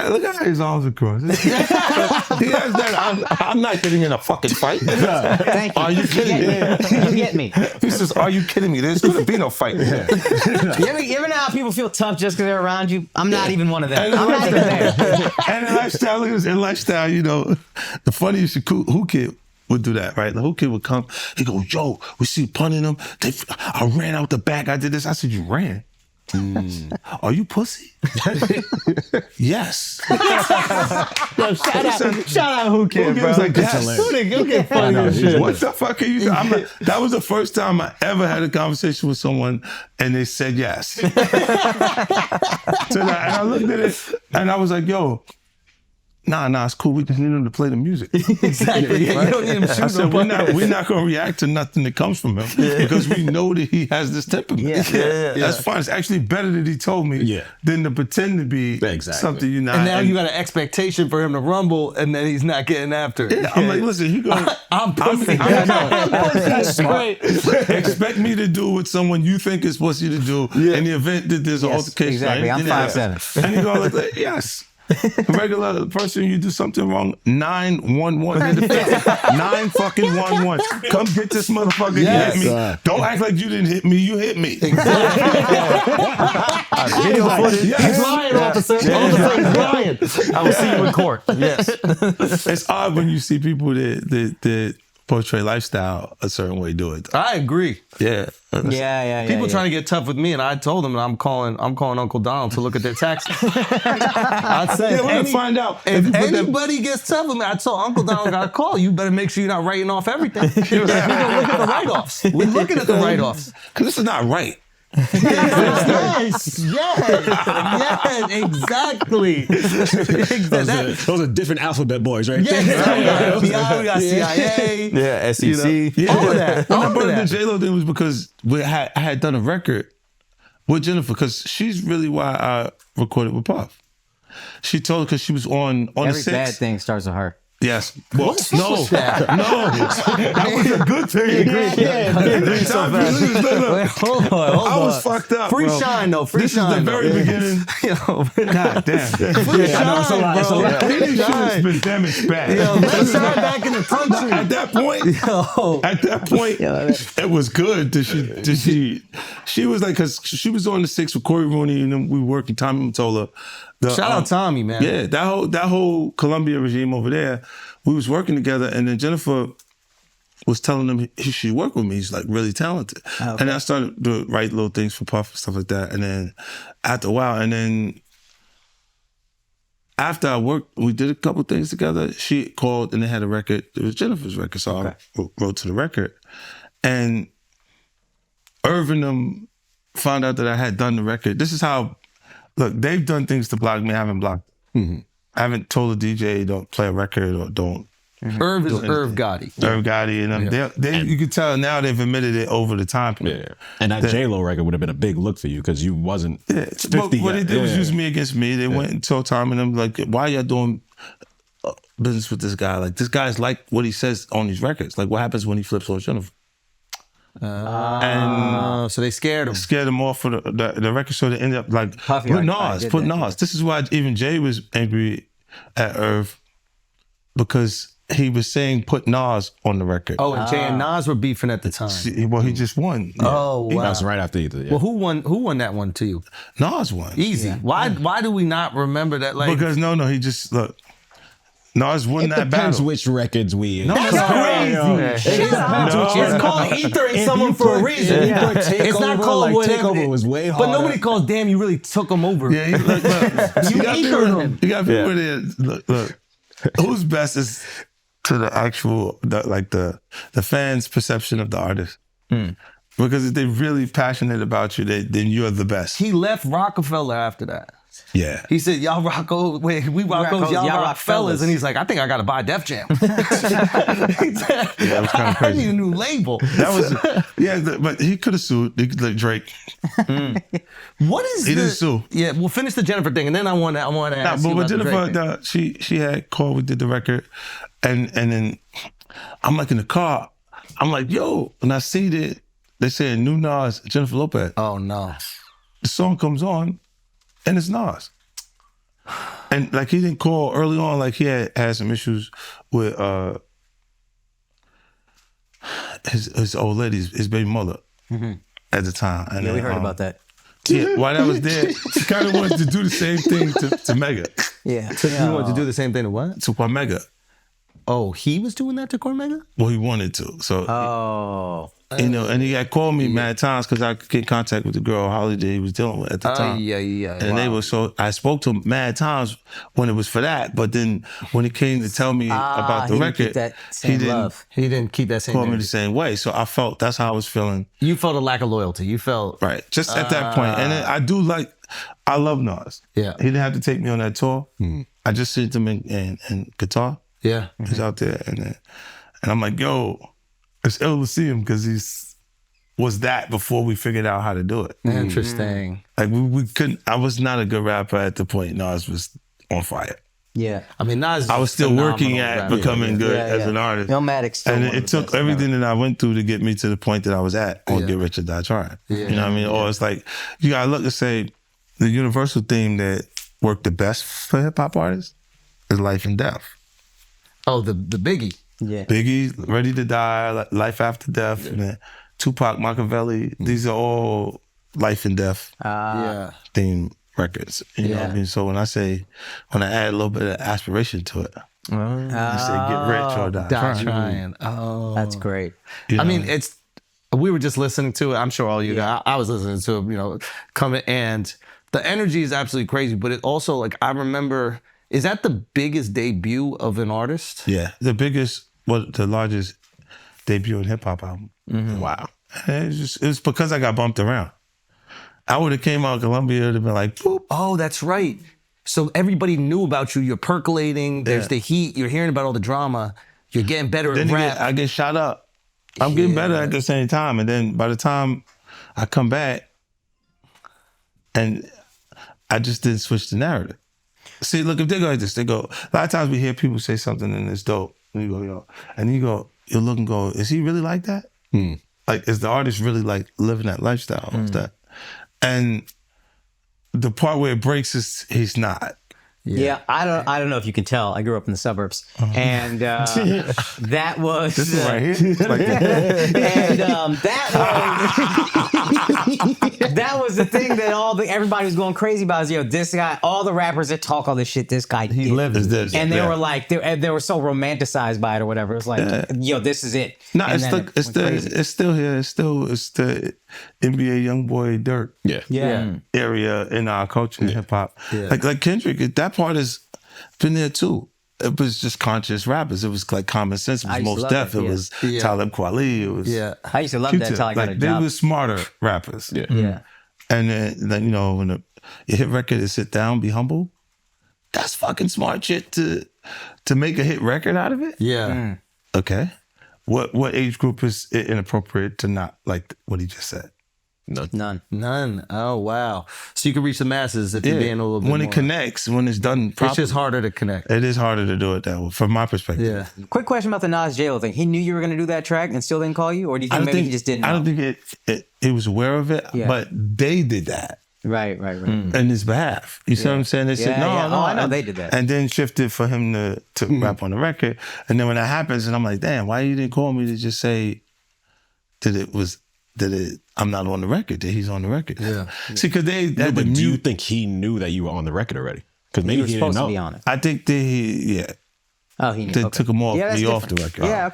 look at his arms across. He has that. I'm not getting in a fucking fight. Thank you. Are you kidding me? You get me. He says, "Are you kidding me? There's gonna be no fight." You ever know how people feel tough just because they're around you? I'm not even one of them. I'm not even there. And in lifestyle, look at this. In lifestyle, you know, the funniest Whoo kid would do that, right? The Whoo kid would come. He go, "Yo, we see punting them. I ran out the back. I did this." I said, "You ran? Are you pussy?" Yes. Yo, shout out Whoo Kid, bro. Was like, yes. Who get funny as shit? What the fuck are you doing? That was the first time I ever had a conversation with someone and they said yes. So and I looked at it and I was like, yo, nah, it's cool. We just need him to play the music. Exactly. Right? You don't need him shooting. I said, we're not going to react to nothing that comes from him because we know that he has this temperament. That's fine. It's actually better that he told me than to pretend to be something you're not. And now you got an expectation for him to rumble and then he's not getting after it. Yeah, I'm like, listen, he goes, I'm pussy. That's right. Expect me to do what someone you think is supposed to do in the event that there's an altercation. Exactly. Right? I'm 5'7". And you go like, yes. A regular person, you do something wrong, 911. 9 fucking 11. Come get this motherfucker. Yes. You hit me. Don't act like you didn't hit me. You hit me. Exactly. He's lying, officer. Officer, he's lying. I will see you in court. Yes. It's odd when you see people that portray lifestyle a certain way do it. I agree. Yeah. People trying to get tough with me, and I told them that I'm calling Uncle Donald to look at their taxes. I said, we're gonna find out if anybody gets tough with me. I told Uncle Donald got a call. You better make sure you're not writing off everything. We're gonna look at the write-offs. We're looking at the write-offs because this is not right. Yes, exactly. Those are different alphabet boys, right? Yeah, we got CIA, SEC, all of that. The J-Lo thing was because I had done a record with Jennifer because she's really why I recorded with Puff. She told because she was on Every the 6th. bad thing starts with her. Yes. Well, no. That was a good thing. Wait, hold on. I was fucked up. Free bro. shine though. Free this shine. This is the very beginning. God damn. Free shine, bro. Free shine's been damaged bad. Yo, let's shine back in the country. At that point, it was good. She was like, because she was on the 6th with Corey Rooney and then we were working. Tommy Mottola. Shout out Tommy, man. Yeah, that whole Columbia regime over there, we was working together, and then Jennifer was telling him he should work with me. He's like really talented. Okay. And I started to write little things for Puff and stuff like that. And then after a while, and then after I worked, we did a couple things together. She called and they had a record. It was Jennifer's record, so I wrote to the record. And Irvin found out that I had done the record. This is how. Look, they've done things to block me. I haven't blocked. I haven't told the DJ don't play a record or don't. Irv is Irv Gotti. Irv Gotti, and you can tell now they've admitted it over the time period. Yeah. And that J-Lo record would have been a big look for you because you wasn't 50 But what they did was use me against me. They went and told Tom and them like, why y'all doing business with this guy? Like, this guy's like what he says on these records. Like, what happens when he flips on Jennifer? And so they scared him. Scared him off for the record, so they ended up like Puffy, put Nas. This is why even Jay was angry at Irv because he was saying put Nas on the record. Oh, and Jay and Nas were beefing at the time. Well, he just won. Oh, wow. That was right after either. Yeah. Well, who won that one to you? Nas won. Easy. Yeah. Why do we not remember that? Like, because he just look. Nas won that battle. Depends which records we. No, that's crazy. It's called ethering someone for a reason. It's not called whatever. Takeover was way harder. But nobody calls, damn, you really took him over. Yeah, look. You ethered him. You got people there. Look. Who's best is to the actual, the fans' perception of the artist. Because if they're really passionate about you, then you're the best. He left Rockefeller after that. Yeah. He said, y'all Rockos, we Rockos, y'all rock fellas. And he's like, I think I got to buy Def Jam. That was kind of crazy. I need a new label. That was, but he could have sued. He could like Drake. What is He didn't sue. Yeah, we'll finish the Jennifer thing. And then I want to ask you about Jennifer, she had called, we did the record. And then I'm like in the car. I'm like, yo. And I see that they say new Nas, Jennifer Lopez. Oh, no. The song comes on. And it's Nas. And like he didn't call early on. Like he had some issues with his old lady, his baby mother at the time. And Yeah, we heard about that. Yeah, while that was there, he kind of wanted to do the same thing to Mega, Yeah. You wanted to do the same thing to what? to Mega. Oh, he was doing that to Cormega? Well, he wanted to. So Oh. you know, and he had called me mad times because I could get in contact with the girl Holiday he was dealing with at the time. Yeah. And they were I spoke to him mad times when it was for that, but then when he came to tell me about the he didn't record, keep that same love. He didn't keep that same call me energy. the same way. So I felt that's how I was feeling. You felt a lack of loyalty. You felt Right. Just at that point. And then I love Nas. Yeah. He didn't have to take me on that tour. I just sent him in guitar. yeah. He's out there. And I'm like, yo, it's ill to see him because was that before we figured out how to do it. Interesting. Like we couldn't, I was not a good rapper at the point Nas was on fire. Yeah. I mean, Nas. I was still working at becoming good as an artist. Illmatic's still And one of it the took best everything ever. that I went through to get me to the point that I was at on Yeah. Get Rich or Die Trying. Yeah. You know what I mean? Or it's like, you gotta look and say, the universal theme that worked the best for hip hop artists is life and death. Oh, the Biggie. Yeah. Biggie, Ready to Die, Life After Death, and then Tupac, Machiavelli. These are all life and death Yeah. theme records. You know what I mean? So when I add a little bit of aspiration to it, I say get rich or die Die trying. trying. Oh. That's great. You I know? mean, we were just listening to it. I'm sure all you guys, I was listening to it, coming, and the energy is absolutely crazy. But it also, like, I remember, is that the biggest debut of an artist? Yeah, the largest debut in hip hop album. Wow. And it was because I got bumped around. I would have came out of Columbia, it would have been like, boop. Oh, that's right. So everybody knew about you. You're percolating. There's the heat. You're hearing about all the drama. You're getting better Then at rap. I get shot up. I'm getting better at the same time. And then by the time I come back, and I just didn't switch the narrative. See, look, if they go like this, they go, a lot of times we hear people say something and it's dope. And you go, yo. And you look and go, is he really like that? Like, is the artist really like living that lifestyle? Is that? And the part where it breaks is he's not. Yeah, I don't know if you can tell. I grew up in the suburbs, and that was This is right here. It's like and that was the thing that everybody was going crazy about. Is this guy? All the rappers that talk all this shit, this guy He lived is it. this. and they were like they were so romanticized by it or whatever. It was like, this is it. No, And then it's still here. It's the NBA young boy Dirk yeah. area in our culture in hip hop. Yeah. Like Kendrick, that part has been there too. It was just conscious rappers. It was like Common Sense. It I was used to Mos love Def. that, It yeah. was Yeah. Talib Kweli. It was I used to love that Q-Tip. until I got a They job. were smarter rappers. Yeah. Yeah. And then, when your hit record is Sit Down, Be Humble, that's fucking smart shit to make a hit record out of it. Yeah. Okay. What age group is it inappropriate to not like what he just said? None. None. Oh, wow. So you can reach the masses if you're being a little bit when more. it connects, when it's done properly. It's just harder to connect. It is harder to do it that way, from my perspective. Yeah. Quick question about the Nas J-Lo thing. He knew you were going to do that track and still didn't call you, or do you think maybe he just didn't know? I don't think it was aware of it, Yeah. but they did that Right. in his behalf. You see what I'm saying? They said, Yeah, no, yeah. no. Oh, I know and- they did that. And then shifted for him to rap on the record. And then when that happens, and I'm like, damn, why you didn't call me to just say I'm not on the record, that he's on the record. Yeah. See, because No, but do you think he knew that you were on the record already? Because He maybe was he didn't supposed know. to be on it. I think they Oh, he knew. they Okay. took him off Yeah, that's me off the different. record. Yeah,